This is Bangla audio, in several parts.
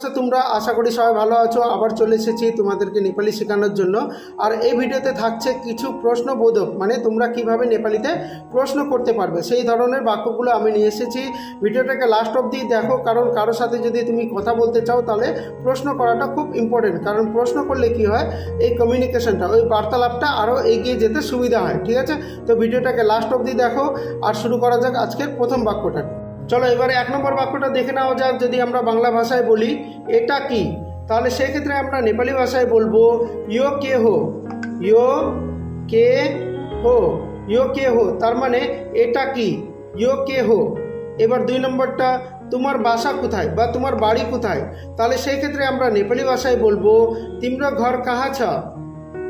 তোমরা আশা করি সবাই ভালো আছো। আবার চলে এসেছি তোমাদেরকে নেপালি শেখানোর জন্য। আর এই ভিডিওতে থাকছে কিছু প্রশ্নবোধক, মানে তোমরা কিভাবে নেপালিতে প্রশ্ন করতে পারবে সেই ধরনের বাক্যগুলো আমি নিয়ে এসেছি। ভিডিওটাকে লাস্ট অবধি দেখো, কারণ কারোর সাথে যদি তুমি কথা বলতে চাও তাহলে প্রশ্ন করাটা খুব ইম্পর্টেন্ট। কারণ প্রশ্ন করলে কি হয়, এই কমিউনিকেশনটা, ওই বার্তালাপটা আরও এগিয়ে যেতে সুবিধা হয়। ঠিক আছে, তো ভিডিওটাকে লাস্ট অবধি দেখো। আর শুরু করা যাক আজকের প্রথম বাক্যটা। চলো এবারে 1 নম্বর বাক্যটা দেখে নেওয়া যাক। যদি আমরা বাংলা ভাষায় বলি এটা কি, তাহলে সেক্ষেত্রে আমরা নেপালি ভাষায় বলবো ইয়ো কে হো। ইয়ো কে হো, ইয়ো কে হো তার মানে এটা কি, ইয়ো কে হো। এবার 2 নম্বরটা, তোমার বাসা কোথায় বা তোমার বাড়ি কোথায়, তাহলে সেই ক্ষেত্রে আমরা নেপালি ভাষায় বলবো তিम्रो ঘর কাহা ছ।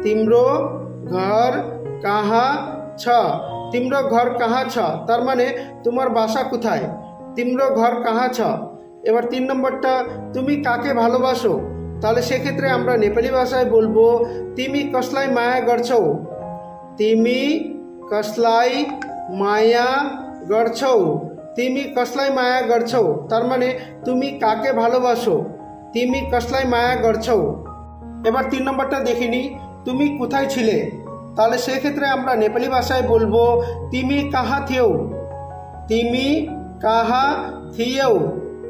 তিम्रो ঘর কাহা ছ, তিम्रो ঘর কাহা ছ তার মানে তোমার বাসা কোথায়, তিम्रो ঘর কাহা ছ। এবার 3 নম্বরটা, তুমি কাকে ভালোবাসো, তাহলে সেক্ষেত্রে আমরা নেপালি ভাষায় বলবো তিমি कसलाई माया गर्छौ। तिमी कसलाई माया गर्छौ, तिमी कसलाई माया गर्छौ তার মানে তুমি কাকে ভালোবাসো, तिमी कसलाई माया गर्छौ। এবার 3 নম্বরটা দেখিনি, তুমি কোথায় ছিলে, তাহলে সেক্ষেত্রে আমরা নেপালি ভাষায় বলবো तिमी कहाँ थियौ। तिमी कहाँ थियौ,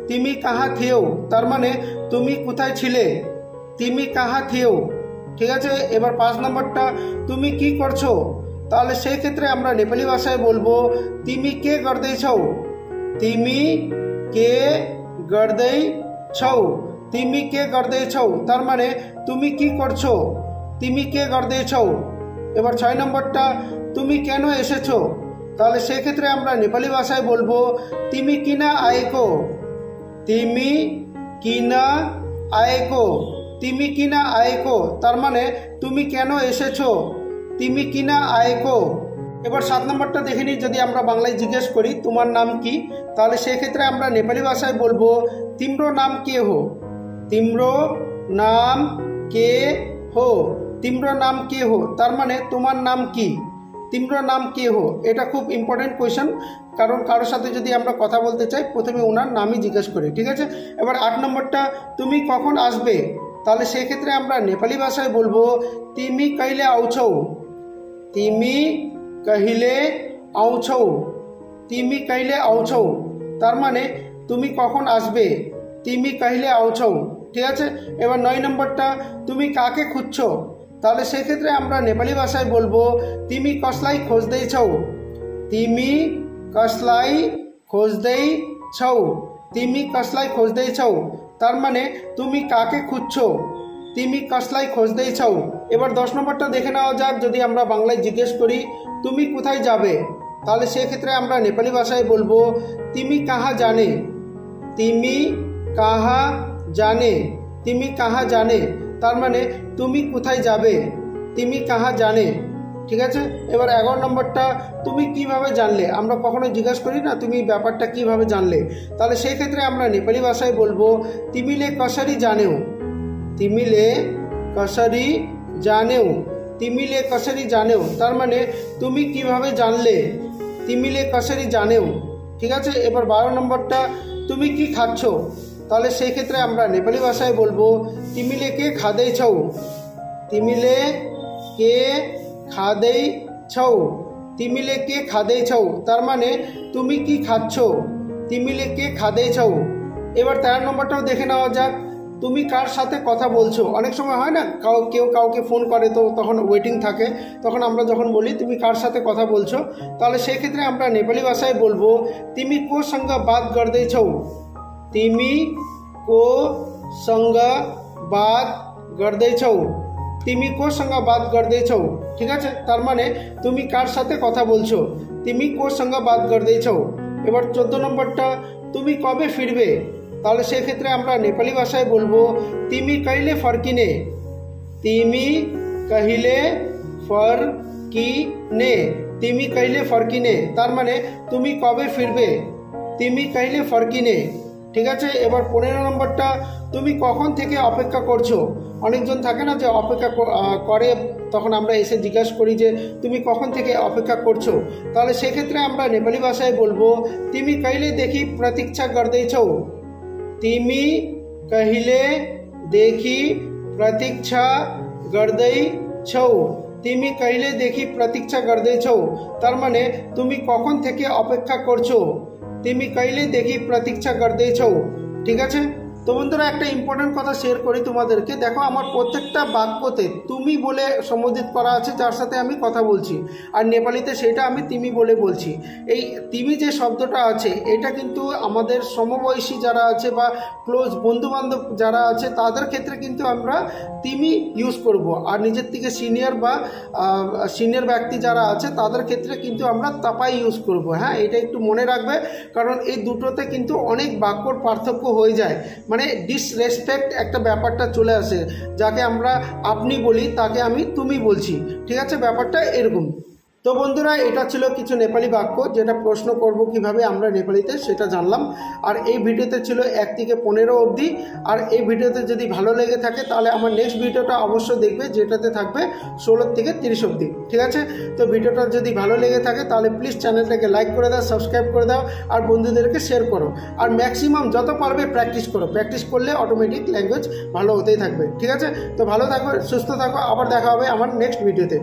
तिमी कहाँ थियौ তার মানে তুমি কোথায় ছিলে, तिमी कहाँ थियौ। ঠিক আছে, এবার 5 নম্বরটা, তুমি কি করছো, তাহলে সেই ক্ষেত্রে আমরা নেপালি ভাষায় বলবো तिमी के गर्दैछौ। तिमी के गर्दैछौ, तिमी के गर्दैछौ তার মানে তুমি কি করছো, तिमी के गर्दैछौ। এবার 6 নম্বরটা, তুমি কেন এসেছো, তাহলে সেক্ষেত্রে আমরা নেপালি ভাষায় বলবো तिमी किन आएको। तिमी किन आएको, तिमी किन आएको তার মানে তুমি কেন এসেছো, तिमी किन आएको। এবার 7 নম্বরটা দেখে নিই। যদি আমরা বাংলায় জিজ্ঞেস করি তোমার নাম কি, তাহলে সেক্ষেত্রে আমরা নেপালি ভাষায় বলবো तिम्रो नाम के हो। तिम्रो नाम के हो, तिम्रो नाम के हो তার মানে তোমার নাম কি, तिम्रो नाम के हो। এটা খুব ইম্পর্টেন্ট কোয়েশ্চেন, কারণ কারোর সাথে যদি আমরা কথা বলতে চাই প্রথমে ওনার নামই জিজ্ঞেস করি। ঠিক আছে, এবার 8 নম্বরটা, তুমি কখন আসবে, তাহলে সেক্ষেত্রে আমরা নেপালি ভাষায় বলবো तिमी कहिले आउँछौ। तिमी कहिले आउँछौ, तिमी कहिले आउँछौ তার মানে তুমি কখন আসবে, तिमी कहिले आउँछौ। ঠিক আছে, এবার 9 নম্বরটা, তুমি কাকে খুঁজছো, তাহলে সেক্ষেত্রে আমরা নেপালি ভাষায় বলবো तिमी कसलाई खोज्दैछौ। तिमी कसलाई खोज्दैछौ, तिमी कसलाई खोज्दैछौ তার মানে তুমি কাকে খুঁজছো, तिमी कसलाई खोज्दैछौ। এবার 10 নম্বরটা দেখে নেওয়া যাক। যদি আমরা বাংলায় জিজ্ঞেস করি তুমি কোথায় যাবে, তাহলে সেক্ষেত্রে আমরা নেপালি ভাষায় বলবো तिमी कहाँ जाने। तिमी कहाँ जाने, तिमी कहाँ जाने তার মানে তুমি কোথায় যাবে, तिमी कहाँ जाने। ঠিক আছে, এবার 11 নম্বরটা, তুমি কিভাবে জানলে, আমরা কখনো জিজ্ঞাসা করি না তুমি ব্যাপারটা কিভাবে জানলে, তাহলে সেই ক্ষেত্রে আমরা নেপালি ভাষায় বলবো तिमीले कसरी जान्यौ। तिमीले कसरी जान्यौ, तिमीले कसरी जान्यौ তার মানে তুমি কিভাবে জানলে, तिमीले कसरी जान्यौ। ঠিক আছে, এবার 12 নম্বরটা, তুমি কি খাচ্ছ, তাহলে সেই ক্ষেত্রে আমরা নেপালি ভাষায় বলবো तिमीले के खाँदैछौ। तिमीले के खाँदैछौ, तिमीले के खाँदैछौ তার মানে তুমি কি খাচ্ছ, तिमीले के खाँदैछौ। এবার 13 নম্বরটাও দেখে নেওয়া যাক। তুমি কার সাথে কথা বলছো, অনেক সময় হয় না কেউ কাউকে ফোন করে তো তখন ওয়েটিং থাকে, তখন আমরা যখন বলি তুমি কার সাথে কথা বলছো, তাহলে সেই ক্ষেত্রে আমরা নেপালি ভাষায় বলবো तिमी कोसँग बात गर्दैछौ। तिमी कोसँग बात गर्दैछौ, तिमी कोसँग बात गर्दैछौ। ঠিক আছে, তার মানে তুমি কার সাথে কথা বলছো, तिमी कोसँग बात गर्दैछौ। এবার 14 নম্বরটা, তুমি কবে ফিরবে, তাহলে সেক্ষেত্রে আমরা নেপালি ভাষায় বলবো तिमी कहिले फर्किने। तिमी कहिले फर्किने, तिमी कहिले फर्किने তার মানে তুমি কবে ফিরবে, तिमी कहिले फर्किने। ঠিক আছে, এবার 15 নম্বরটা, তুমি কখন থেকে অপেক্ষা করছো, অনেকজন থাকে না যে অপেক্ষা করে, তখন আমরা এসে জিজ্ঞাসা করি যে তুমি কখন থেকে অপেক্ষা করছো, তাহলে সেক্ষেত্রে আমরা নেপালি ভাষায় বলবো तिमी कहिले देखि प्रतीक्षा गर्दैछौ। तिमी कहिले देखी प्रतीक्षा गर्दै छौ। তুমি কहिले দেখি প্রতীক্ষা गर्दै छौ তার মানে তুমি কখন থেকে অপেক্ষা করছো। তুমি কहिले দেখি প্রতীক্ষা गर्दै छौ। ঠিক আছে। তো বন্ধুরা একটা ইম্পর্টেন্ট কথা শেয়ার করি তোমাদেরকে। দেখো আমার প্রত্যেকটা বাক্যতে তুমি বলে সম্বোধিত করা আছে যার সাথে আমি কথা বলছি, আর নেপালিতে সেটা আমি তিমি বলে বলছি। এই তিমি যে শব্দটা আছে এটা কিন্তু আমাদের সমবয়সী যারা আছে বা ক্লোজ বন্ধুবান্ধব যারা আছে তাদের ক্ষেত্রে কিন্তু আমরা তিমি ইউজ করব, আর নিজের থেকে সিনিয়র বা সিনিয়র ব্যক্তি যারা আছে তাদের ক্ষেত্রে কিন্তু আমরা তাপাই ইউজ করব। হ্যাঁ, এটা একটু মনে রাখবে, কারণ এই দুটোতে কিন্তু অনেক বাক্যর পার্থক্য হয়ে যায়। মানে ডিসরেসপেক্ট একটা ব্যাপারটা চলে আসে, যাকে আমরা আপনি বলি তাকে আমি তুমি বলছি। ঠিক আছে, ব্যাপারটা এরকম। তো বন্ধুরা এটা ছিল কিছু নেপালি বাক্য যেটা প্রশ্ন করব কিভাবে আমরা নেপালিতে সেটা জানলাম। আর এই ভিডিওতে ছিল 1 থেকে 15 অবধি। আর এই ভিডিওতে যদি ভালো লেগে থাকে তাহলে আমার নেক্সট ভিডিওটা অবশ্যই দেখবে, যেটাতে থাকবে 16 থেকে 30 অবধি। ঠিক আছে, তো ভিডিওটা যদি ভালো লেগে থাকে তাহলে প্লিজ চ্যানেলটাকে লাইক করে দাও, সাবস্ক্রাইব করে দাও, আর বন্ধুদেরকে শেয়ার করো। আর ম্যাক্সিমাম যত পারবে প্র্যাকটিস করো। প্র্যাকটিস করলে অটোমেটিক ল্যাঙ্গুয়েজ ভালো হতেই থাকবে। ঠিক আছে, তো ভালো থাকো, সুস্থ থাকো, আবার দেখা হবে আমার নেক্সট ভিডিওতে।